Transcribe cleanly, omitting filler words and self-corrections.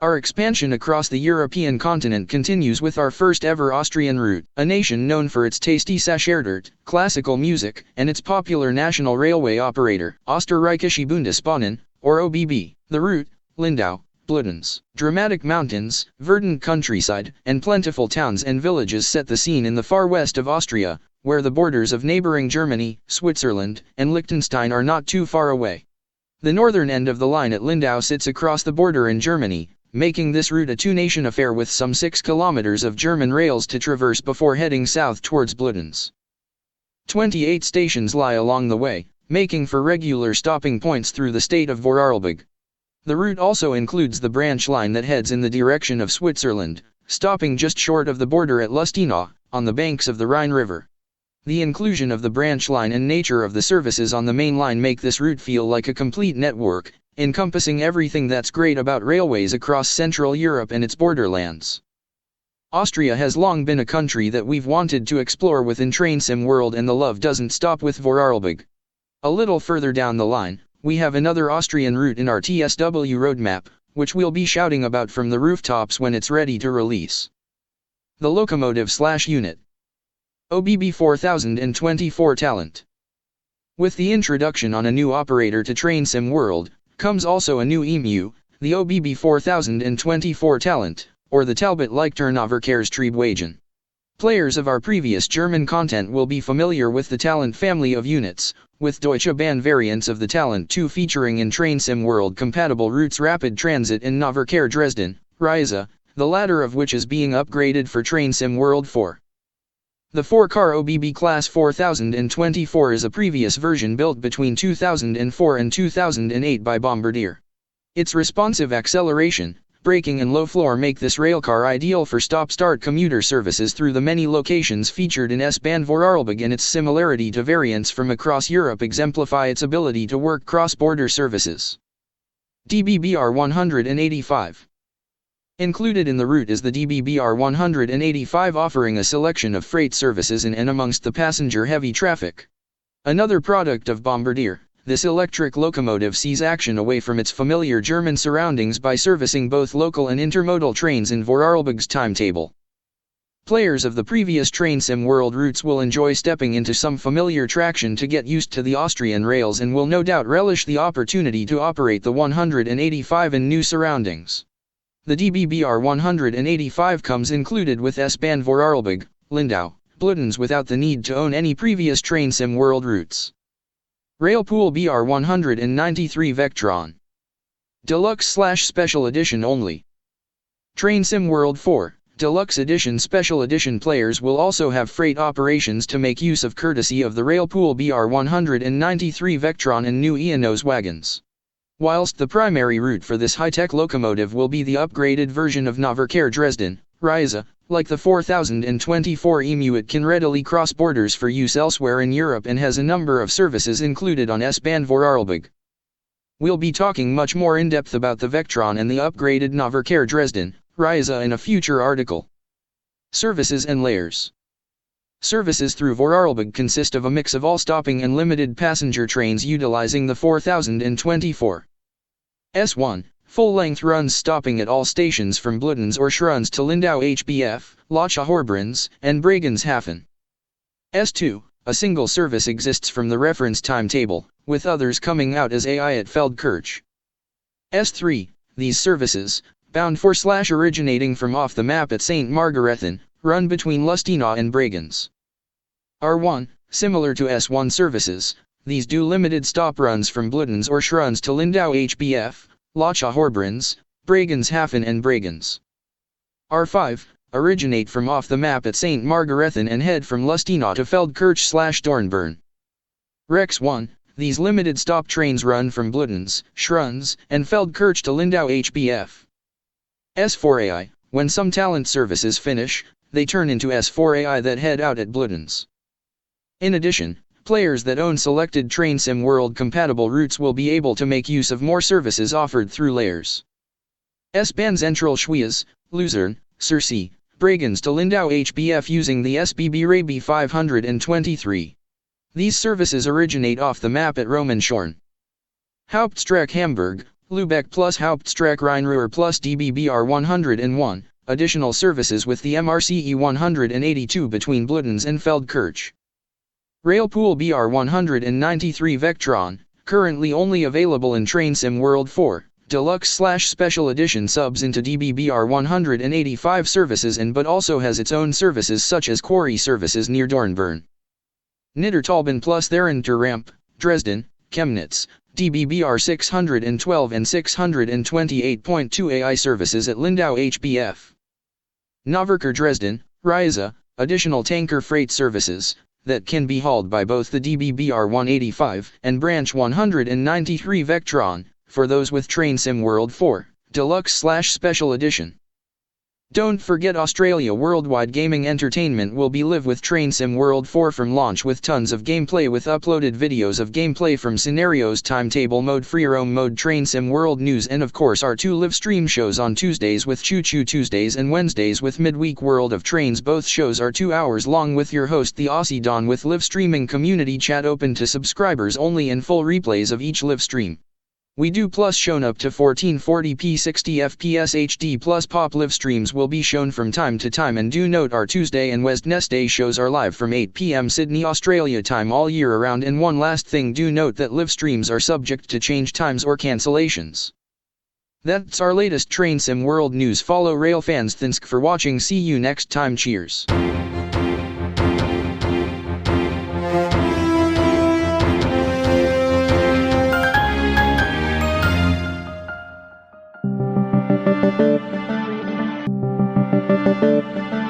Our expansion across the European continent continues with our first ever Austrian route, a nation known for its tasty Sachertort, classical music, and its popular national railway operator, Österreichische Bundesbahnen, or OBB. The route, Lindau, Bludenz. Dramatic mountains, verdant countryside, and plentiful towns and villages set the scene in the far west of Austria, where the borders of neighboring Germany, Switzerland, and Liechtenstein are not too far away. The northern end of the line at Lindau sits across the border in Germany, making this route a two-nation affair with some 6 kilometers of German rails to traverse before heading south towards Bludenz. 28 stations lie along the way, making for regular stopping points through the state of Vorarlberg. The route also includes the branch line that heads in the direction of Switzerland, stopping just short of the border at Lustenau, on the banks of the Rhine River. The inclusion of the branch line and nature of the services on the main line make this route feel like a complete network, encompassing everything that's great about railways across Central Europe and its borderlands. Austria has long been a country that we've wanted to explore within TrainSim World, and the love doesn't stop with Vorarlberg. A little further down the line, we have another Austrian route in our TSW roadmap, which we'll be shouting about from the rooftops when it's ready to release. The locomotive/unit. OBB 4024 Talent. With the introduction on a new operator to TrainSim World, comes also a new EMU, the OBB 4024 Talent, or the Talbot Leichternverkehrstriebwagen. Players of our previous German content will be familiar with the Talent family of units, with Deutsche Bahn variants of the Talent 2 featuring in TrainSim World compatible routes Rapid Transit and Nahverkehr Dresden, Riesa, the latter of which is being upgraded for TrainSim World 4. The 4-car OBB Class 4024 is a previous version built between 2004 and 2008 by Bombardier. Its responsive acceleration, braking and low floor make this railcar ideal for stop-start commuter services through the many locations featured in S-Bahn Vorarlberg, and its similarity to variants from across Europe exemplify its ability to work cross-border services. DBBR 185. Included in the route is the DBBR 185, offering a selection of freight services in and amongst the passenger-heavy traffic. Another product of Bombardier, this electric locomotive sees action away from its familiar German surroundings by servicing both local and intermodal trains in Vorarlberg's timetable. Players of the previous TrainSim World routes will enjoy stepping into some familiar traction to get used to the Austrian rails, and will no doubt relish the opportunity to operate the 185 in new surroundings. The DBBR 185 comes included with S-Bahn Vorarlberg, Lindau, Bludenz without the need to own any previous TrainSim World routes. Railpool BR 193 Vectron. Deluxe/Special Edition only. TrainSim World 4, Deluxe Edition Special Edition players will also have freight operations to make use of courtesy of the Railpool BR 193 Vectron and new Eonos wagons. Whilst the primary route for this high-tech locomotive will be the upgraded version of Nahverkehr Dresden, Riesa, like the 4024 EMU, it can readily cross borders for use elsewhere in Europe and has a number of services included on S-Bahn Vorarlberg. We'll be talking much more in depth about the Vectron and the upgraded Nahverkehr Dresden, Riesa in a future article. Services and layers. Services through Vorarlberg consist of a mix of all stopping and limited passenger trains utilizing the 4024. S1, full-length runs stopping at all stations from Bludenz or Schruns to Lindau HBF, Locha Horbrenz, and Bregenshafen. S2, a single service exists from the reference timetable, with others coming out as AI at Feldkirch. S3, these services, bound for/originating from off the map at St. Margarethen, run between Lustenau and Bregenz. R1, similar to S1 services, these do limited stop runs from Bludenz or Schruns to Lindau HBF, Locha Horbrenz, Bregenshafen and Bregenz. R5, originate from off the map at St. Margarethen and head from Lustenau to Feldkirch/Dornbirn. Rex 1, these limited stop trains run from Bludenz, Schruns, and Feldkirch to Lindau HBF. S4AI, when some talent services finish, they turn into S4AI that head out at Bludenz. In addition, Players that own selected Train Sim World compatible routes will be able to make use of more services offered through layers. S-Bahn Schwiez, Luzern, Circe, Bregenz to Lindau HBF using the SBB Rabi 523. These services originate off the map at Romanshorn. Hauptstrecke Hamburg, Lübeck plus Hauptstrecke Rhein-Ruhr plus DBBR 101, additional services with the MRCE 182 between Bludenz and Feldkirch. Railpool BR 193 Vectron, currently only available in Train Sim World 4, Deluxe/Special Edition subs into DBBR 185 services and but also has its own services such as quarry services near Dornbirn. Niedertalben plus Therenterramp, Dresden, Chemnitz, DBBR 612 and 628.2 AI services at Lindau HBF. Nahverkehr Dresden, Riesa, additional tanker freight services that can be hauled by both the DBBR 185 and Branch 193 Vectron, for those with Train Sim World 4, Deluxe/Special Edition. Don't forget Australia Worldwide Gaming Entertainment will be live with Train Sim World 4 from launch with tons of gameplay with uploaded videos of gameplay from scenarios, timetable mode, free roam mode, Train Sim World news, and of course our 2 live stream shows on Tuesdays with Choo Choo Tuesdays and Wednesdays with Midweek World of Trains. Both shows are 2 hours long with your host the Aussie Don with live streaming community chat open to subscribers only and full replays of each live stream. We do plus shown up to 1440p 60fps HD plus pop live streams will be shown from time to time, and do note our Tuesday and Wednesday shows are live from 8 p.m. Sydney Australia time all year around. And one last thing, do note that live streams are subject to change times or cancellations. That's our latest Train Sim World news. Follow Rail fans. Thanks for watching. See you next time. Cheers. Thank you.